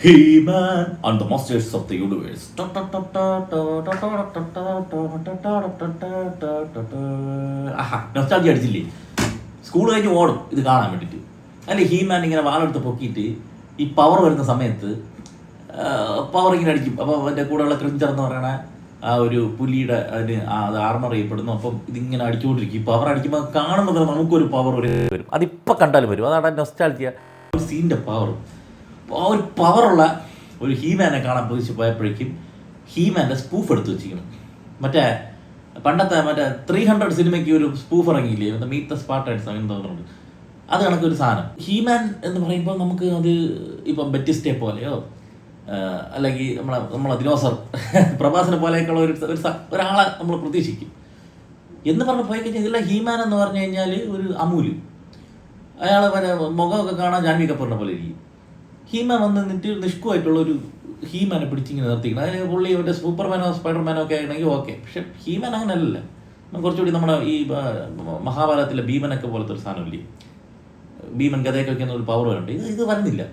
He-Man and the Masters of the Universe. Nostalgia അടിച്ചില്ലേ? School കഴിഞ്ഞ് ഓടും ഇത് കാണാൻ വേണ്ടിയിട്ട്. അല്ലെ ഹീമാൻ ഇങ്ങനെ വാളെടുത്ത് പൊക്കിയിട്ട് ഈ പവർ വരുന്ന സമയത്ത് പവർ ഇങ്ങനെ അടിക്കും. അപ്പോൾ അവൻ്റെ കൂടെയുള്ള ക്രിഞ്ചർ എന്ന് പറയുന്ന ആ ഒരു പുലിയുടെ അതിന് അത് ആർമർ ചെയ്യപ്പെടുന്നു. അപ്പം ഇതിങ്ങനെ അടിച്ചുകൊണ്ടിരിക്കും. ഈ പവർ അടിക്കുമ്പോൾ കാണുമ്പോൾ തന്നെ നമുക്കൊരു പവർ വരും. അതിപ്പോൾ കണ്ടാലും വരും. അതാണ് നൊസ്റ്റാൾജിയ. ഒരു സീൻ്റെ പവർ, ആ ഒരു പവറുള്ള ഒരു ഹീമാനെ കാണാൻ പോയപ്പോഴേക്കും ഹീമാൻ്റെ സ്പൂഫ് എടുത്ത് വെച്ചിരിക്കണം. മറ്റേ പണ്ടത്തെ 300 സിനിമയ്ക്ക് ഒരു സ്പൂഫ് ഇറങ്ങിയില്ലേ, മീറ്റ് ദ സ്പാർട്ടൻസ് അങ്ങനെ തോന്നുന്നുണ്ട്. അത് കണക്കൊരു സാധനം. ഹീമാൻ എന്ന് പറയുമ്പോൾ നമുക്ക് അത് ഇപ്പം ബെറ്റിസ്റ്റെ പോലെയോ അല്ലെങ്കിൽ നമ്മളെ ദിനോസർ പ്രഭാസിനെ പോലെയൊക്കെയുള്ള ഒരാളെ നമ്മൾ പ്രതീക്ഷിക്കും എന്ന് പറഞ്ഞ് പോയി കഴിഞ്ഞാൽ ഇതിലെ ഹീമാൻ എന്ന് പറഞ്ഞു കഴിഞ്ഞാൽ ഒരു അമൂല്. അയാൾ മുഖമൊക്കെ കാണാൻ ജാൻവി കപൂറിനെ പോലെ ഇരിക്കും. ഹീമാൻ വന്ന് നിന്നിട്ട് നിഷ്കുവായിട്ടുള്ള ഒരു ഹീമാനെ പിടിച്ചിങ്ങനെ നിർത്തിക്കണം. അതിന് പുള്ളി അവൻ്റെ സൂപ്പർമാനോ സ്പൈഡർമാനോ ഒക്കെ ആണെങ്കിൽ ഓക്കെ. പക്ഷെ ഹീമാൻ അങ്ങനെ അല്ലല്ലോ. കുറച്ചുകൂടി നമ്മുടെ ഈ മഹാഭാരതത്തിലെ ഭീമനൊക്കെ പോലത്തെ ഒരു സാധനമില്ലേ, ഭീമൻ ഗതയൊക്കെ വയ്ക്കുന്ന ഒരു പവർ വരുന്നുണ്ട്. ഇത് വരുന്നില്ല.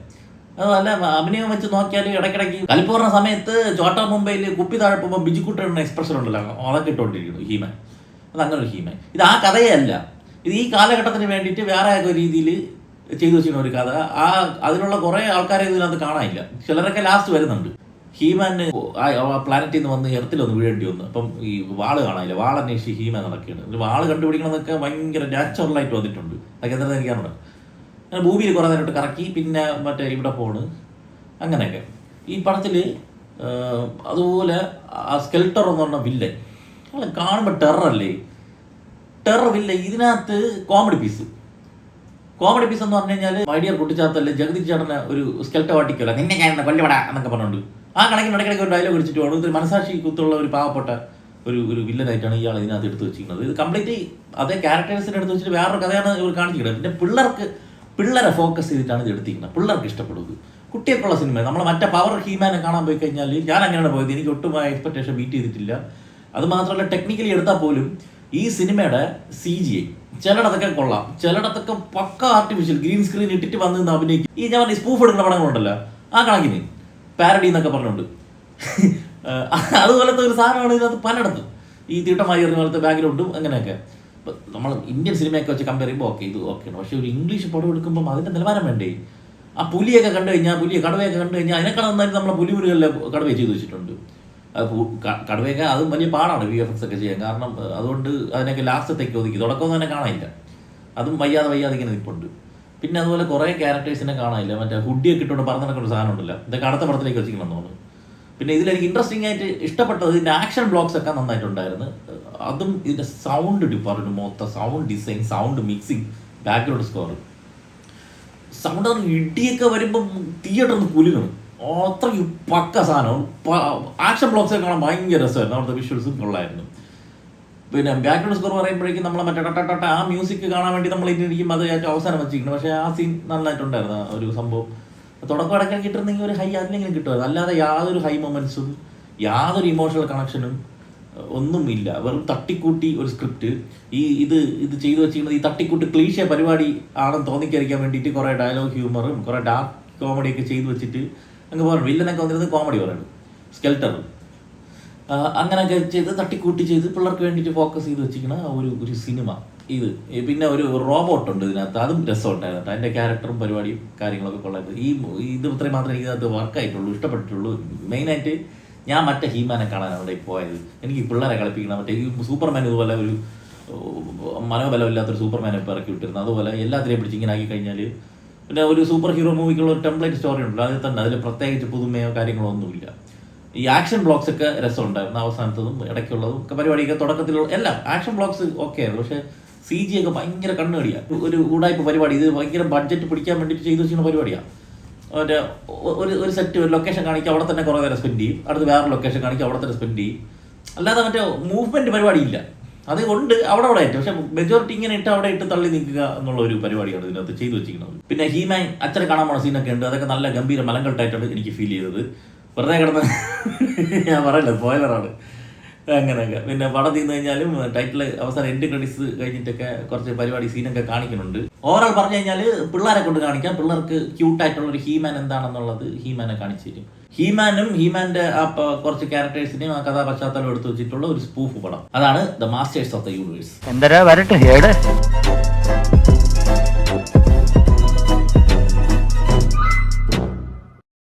അതല്ല അഭിനയം വെച്ച് നോക്കിയാൽ ഇടയ്ക്കിടയ്ക്ക് കലിപ്പ് പറഞ്ഞ സമയത്ത് ചോട്ടാ മുംബൈയിൽ കുപ്പി താഴെ പോകുമ്പോൾ ബിജുക്കുട്ടൻ എക്സ്പ്രഷൻ ഉണ്ടല്ലോ, അതൊക്കെ ഇട്ടുകൊണ്ടിരിക്കുന്നു ഹീമാൻ. അത് അങ്ങനെ ഒരു ഹീമാൻ. ഇത് ആ കഥയേ അല്ല. ഇത് ഈ കാലഘട്ടത്തിന് വേണ്ടിയിട്ട് വേറെ ഒരു രീതിയിൽ ചെയ്തു വെച്ചിരുന്ന ഒരു കഥ. അതിനുള്ള കുറേ ആൾക്കാരെ ഇതിനകത്ത് കാണാനില്ല. ചിലരൊക്കെ ലാസ്റ്റ് വരുന്നുണ്ട്. ഹീമാന് പ്ലാനറ്റിൽ നിന്ന് വന്ന് എർത്തിലൊന്ന് വീഴേണ്ടി വന്നു. അപ്പം ഈ വാള് കാണാനില്ല. വാൾ അന്വേഷിച്ച് ഹീമാൻ നടക്കുകയാണ്. വാള് കണ്ടുപിടിക്കണമെന്നൊക്കെ ഭയങ്കര നാച്ചുറലായിട്ട് വന്നിട്ടുണ്ട്. അതൊക്കെ എന്താണെന്ന് എനിക്കറിയാം. അങ്ങനെ ഭൂമിയിൽ കുറേ നേരമായിട്ട് കറക്കി, പിന്നെ മറ്റേ ഇവിടെ പോണ്, അങ്ങനെയൊക്കെ. ഈ പടത്തിൽ അതുപോലെ ആ സ്കെൽട്ടർ എന്ന് പറഞ്ഞ വില്ലൻ കാണുമ്പോൾ ടെററല്ലേ, ടെറർ വില്ലൻ. ഇതിനകത്ത് കോമഡി പീസ് എന്ന് പറഞ്ഞു കഴിഞ്ഞാൽ മൈഡിയർ കുട്ടിച്ചാത്തല്ലേ ജഗദീഷ് ചേട്ടനെ ഒരു സ്കെൽട്ട വാട്ടിക്കല്ല, നിന്നെ ഞാൻ കൊല്ലപ്പെടാ എന്നൊക്കെ പറഞ്ഞുകൊണ്ട് ആ കണക്കിന് ഇടയ്ക്കിടയ്ക്ക് ഒരു ഡയലോഗ് അടിച്ചിട്ട് വേണം. ഇതൊരു മനസാക്ഷി കുത്തുള്ള ഒരു പാവപ്പെട്ട ഒരു വില്ലനായിട്ടാണ് ഇയാൾ ഇതിനകത്ത് എടുത്ത് വെച്ചിരിക്കുന്നത്. ഇത് കംപ്ലീറ്റ് അതേ ക്യാരക്ടേഴ്സിനെ എടുത്ത് വെച്ചിട്ട് വേറൊരു കഥയാണ് ഇവർ കാണിച്ചിരിക്കുന്നത്. പിന്നെ പിള്ളേരെ ഫോക്കസ് ചെയ്തിട്ടാണ് ഇത് എടുത്തിരിക്കുന്നത്. പിള്ളേർക്ക് ഇഷ്ടപ്പെടുന്നത് കുട്ടിയൊക്കെയുള്ള സിനിമ. നമ്മൾ മറ്റേ പവർ ഹീമാനെ കാണാൻ പോയി കഴിഞ്ഞാൽ ഞാൻ അങ്ങനെയാണ് പോയത്. എനിക്ക് ഒട്ടുമായ എക്സ്പെക്ടേഷൻ മീറ്റ് ചെയ്തിട്ടില്ല. അത് മാത്രമല്ല ടെക്നിക്കലി എടുത്താൽ പോലും ഈ സിനിമയുടെ CGI ചിലയിടത്തൊക്കെ കൊള്ളാം, ചിലയിടത്തൊക്കെ പക്ക ആർട്ടിഫിഷ്യൽ ഗ്രീൻ സ്ക്രീൻ ഇട്ടിട്ട് വന്ന് നിന്ന് അഭിനയിക്കും. ഈ ഞാൻ സ്പൂഫ് എടുക്കുന്ന പടങ്ങളുണ്ടല്ലോ ആ കണക്കിന് പാരഡി എന്നൊക്കെ പറഞ്ഞുകൊണ്ട് അതുപോലത്തെ ഒരു സാധനമാണ് ഇതിനകത്ത് പലയിടത്തും. ഈ തീട്ടമായി എറിഞ്ഞ പോലത്തെ ബാക്ക്ഗ്രൗണ്ടും അങ്ങനെയൊക്കെ. നമ്മൾ ഇന്ത്യൻ സിനിമയൊക്കെ വെച്ച് കമ്പയർ ചെയ്യുമ്പോൾ ഓക്കെ ഇത് ഓക്കെയാണ്. പക്ഷേ ഒരു ഇംഗ്ലീഷ് പടം എടുക്കുമ്പോൾ അതിൻ്റെ നിലവാരം വേണ്ടേ? ആ പുലിയൊക്കെ കണ്ടു കഴിഞ്ഞാൽ, കടുവയൊക്കെ കണ്ടു കഴിഞ്ഞാൽ അതിനേക്കാൾ നന്നായിട്ട് നമ്മളെ പുലിമുരുകളിലെ കടുവയെ ചെയ്തു വെച്ചിട്ടുണ്ട്. കടുവയൊക്കെ അതും വലിയ പാടാണ് VFX ഒക്കെ ചെയ്യാൻ. കാരണം അതുകൊണ്ട് അതിനൊക്കെ ലാസ്റ്റത്തേക്ക് ഒതുക്കി, തുടക്കമൊന്നും തന്നെ കാണാനില്ല. അതും വയ്യാതെ ഇങ്ങനെ നിൽപ്പുണ്ട്. പിന്നെ അതുപോലെ കുറേ ക്യാരക്ടേഴ്സിനെ കാണാനില്ല. മറ്റേ ഹുഡിയൊക്കെ ഇട്ടുകൊണ്ട് പറഞ്ഞു നടക്കുന്ന ഒരു സാധനം ഉണ്ടല്ലോ, ഇതൊക്കെ അടുത്ത പടത്തിലേക്ക് വെച്ചിരിക്കണം തോന്നുന്നു. പിന്നെ ഇതിലെനിക്ക് ഇൻട്രസ്റ്റിംഗ് ആയിട്ട് ഇഷ്ടപ്പെട്ടത് ഇതിൻ്റെ ആക്ഷൻ ബ്ലോക്സ് ഒക്കെ നന്നായിട്ടുണ്ടായിരുന്നു. അതും ഇതിൻ്റെ സൗണ്ട് ഡിപ്പാർട്ട്മെൻറ്റ്, മൊത്തം sound design, sound mixing, background score, sound ഇടിയൊക്കെ വരുമ്പം തിയേറ്ററിൽ നിന്ന് കുലുങ്ങണം. അത്രയ്ക്ക് പക്ക സാധനം. ആക്ഷൻ ബ്ലോക്സൊക്കെ കാണാൻ ഭയങ്കര രസമായിരുന്നു. അവിടുത്തെ വിഷ്വൽസും കൊള്ളായിരുന്നു. പിന്നെ ബാക്ക്ഗ്രൗണ്ട് സ്കോർ പറയുമ്പോഴേക്കും നമ്മളെ മറ്റേ ടട്ട ആ മ്യൂസിക് കാണാൻ വേണ്ടി നമ്മൾ ഇരിക്കും. അത് ഏറ്റവും അവസാനം വെച്ചിരിക്കുന്നത്. പക്ഷേ ആ സീൻ നന്നായിട്ടുണ്ടായിരുന്നു. ആ ഒരു സംഭവം തുടക്കം അടക്കം കിട്ടുന്നെങ്കിൽ ഒരു ഹൈ അതിനെങ്കിലും കിട്ടുമായിരുന്നു. അല്ലാതെ യാതൊരു ഹൈ മൊമെൻറ്റ്സും യാതൊരു ഇമോഷണൽ കണക്ഷനും ഒന്നുമില്ല. വെറും തട്ടിക്കൂട്ടി ഒരു സ്ക്രിപ്റ്റ്. ഇത് ചെയ്തു വെച്ചിരിക്കുന്നത് ഈ തട്ടിക്കൂട്ട് ക്ലീശ പരിപാടി ആണെന്ന് തോന്നിക്കരിക്കാൻ വേണ്ടിയിട്ട് കുറേ ഡയലോഗ് ഹ്യൂമറും കുറേ ഡാർക്ക് കോമഡിയൊക്കെ ചെയ്തു വെച്ചിട്ട് അങ്ങ് പറഞ്ഞു. വില്ലനൊക്കെ വന്നിരുന്നത് കോമഡി പറയുന്നത്, സ്കെൽട്ടർ അങ്ങനെയൊക്കെ ചെയ്ത് തട്ടിക്കൂട്ടി ചെയ്ത് പിള്ളേർക്ക് വേണ്ടിയിട്ട് ഫോക്കസ് ചെയ്ത് വെച്ചിരിക്കുന്ന ഒരു സിനിമ ഇത്. പിന്നെ ഒരു റോബോട്ട് ഉണ്ട് ഇതിനകത്ത്, അതും രസമുണ്ടായിരുന്നു. അതിൻ്റെ ക്യാരക്ടറും പരിപാടിയും കാര്യങ്ങളൊക്കെ കൊള്ളായിരുന്നു. ഇത് ഇത്രയും മാത്രമേ എനിക്ക് ഇതിനകത്ത് വർക്കായിട്ടുള്ളൂ, ഇഷ്ടപ്പെട്ടിട്ടുള്ളൂ. മെയിനായിട്ട് ഞാൻ മറ്റേ ഹീമാനെ കാണാൻ അവിടെ പോയത്. എനിക്ക് പിള്ളേരെ കളിപ്പിക്കണം. മറ്റേ ഈ സൂപ്പർമാൻ ഇതുപോലെ ഒരു മനോബലമില്ലാത്തൊരു സൂപ്പർമാനെ ഇപ്പോൾ ഇറക്കി വിട്ടിരുന്നു. അതുപോലെ എല്ലാത്തിനെയും പിടിച്ച് ഇങ്ങനെ ആക്കി കഴിഞ്ഞാൽ പിന്നെ ഒരു സൂപ്പർ ഹീറോ മൂവിക്കുള്ള ഒരു ടെംപ്ലേറ്റ് സ്റ്റോറി ഉണ്ടല്ലോ, അതിൽ തന്നെ അതിൽ പ്രത്യേകിച്ച് പുതുമയോ കാര്യങ്ങളോ ഒന്നുമില്ല. ഈ ആക്ഷൻ ബ്ലോക്സ് ഒക്കെ രസമുണ്ടായിരുന്നു. അവസാനത്തതും ഇടയ്ക്കുള്ളതും ഒക്കെ പരിപാടിയൊക്കെ തുടക്കത്തിലുള്ള എല്ലാം ആക്ഷൻ ബ്ലോക്സ് ഓക്കെ ആയിരുന്നു. പക്ഷേ CG ഒക്കെ ഭയങ്കര കണ്ണുകടിയാണ്. ഒരു ഉടായ്പ പരിപാടി. ഇത് ഭയങ്കര ബഡ്ജറ്റ് പിടിക്കാൻ വേണ്ടിയിട്ട് ചെയ്തു വെച്ചിരുന്ന പരിപാടിയാണ്. മറ്റേ ഒരു സെറ്റ് ഒരു ലൊക്കേഷൻ കാണിക്കുക, അവിടെ തന്നെ കുറേ നേരം സ്പെൻഡ് ചെയ്യും. അടുത്ത് വേറെ ലൊക്കേഷൻ കാണിക്കുക, അവിടെ തന്നെ സ്പെൻഡ് ചെയ്യും. അല്ലാതെ മറ്റേ മൂവ്മെൻറ്റ് പരിപാടിയില്ല. അതുകൊണ്ട് അവിടെ ആയിട്ട്. പക്ഷേ മെജോറിറ്റി ഇങ്ങനെ ഇട്ട് അവിടെ ഇട്ട് തള്ളി നിൽക്കുക എന്നുള്ള ഒരു പരിപാടിയാണ് ഇതിനകത്ത് ചെയ്തു വെച്ചിരിക്കുന്നത്. പിന്നെ ഹീമാൻ അച്ഛനെ കാണാൻ പോണ സീനൊക്കെ ഉണ്ട്. അതൊക്കെ നല്ല ഗംഭീര മലങ്കട്ടായിട്ടാണ് എനിക്ക് ഫീൽ ചെയ്തത്. വെറുതെ കിടന്ന് ഞാൻ പറയല്ല, സ്പോയിലറാണ്. അങ്ങനെയൊക്കെ. പിന്നെ പടം തീർന്നു കഴിഞ്ഞാലും ടൈറ്റിൽ അവസാനം എൻഡ് ക്രെഡിറ്റ്സ് കഴിഞ്ഞിട്ടൊക്കെ കുറച്ച് പരിപാടി സീനൊക്കെ കാണിക്കുന്നുണ്ട്. ഓവറോൾ പറഞ്ഞു കഴിഞ്ഞാൽ പിള്ളേരെ കൊണ്ട് കാണിക്കാം. പിള്ളേർക്ക് ക്യൂട്ടായിട്ടുള്ള ഒരു ഹീമാൻ എന്താണെന്നുള്ളത് ഹീമാനെ കാണിച്ചു തരും. ഹീമാനും ഹീമാന്റെ കുറച്ച് ക്യാരക്ടേഴ്സിനെയും ആ കഥാ പശ്ചാത്തലം എടുത്തു വെച്ചിട്ടുള്ള ഒരു സ്പൂഫ് പടം. അതാണ് the masters of the universe. എന്തരാ വരട്ടെ.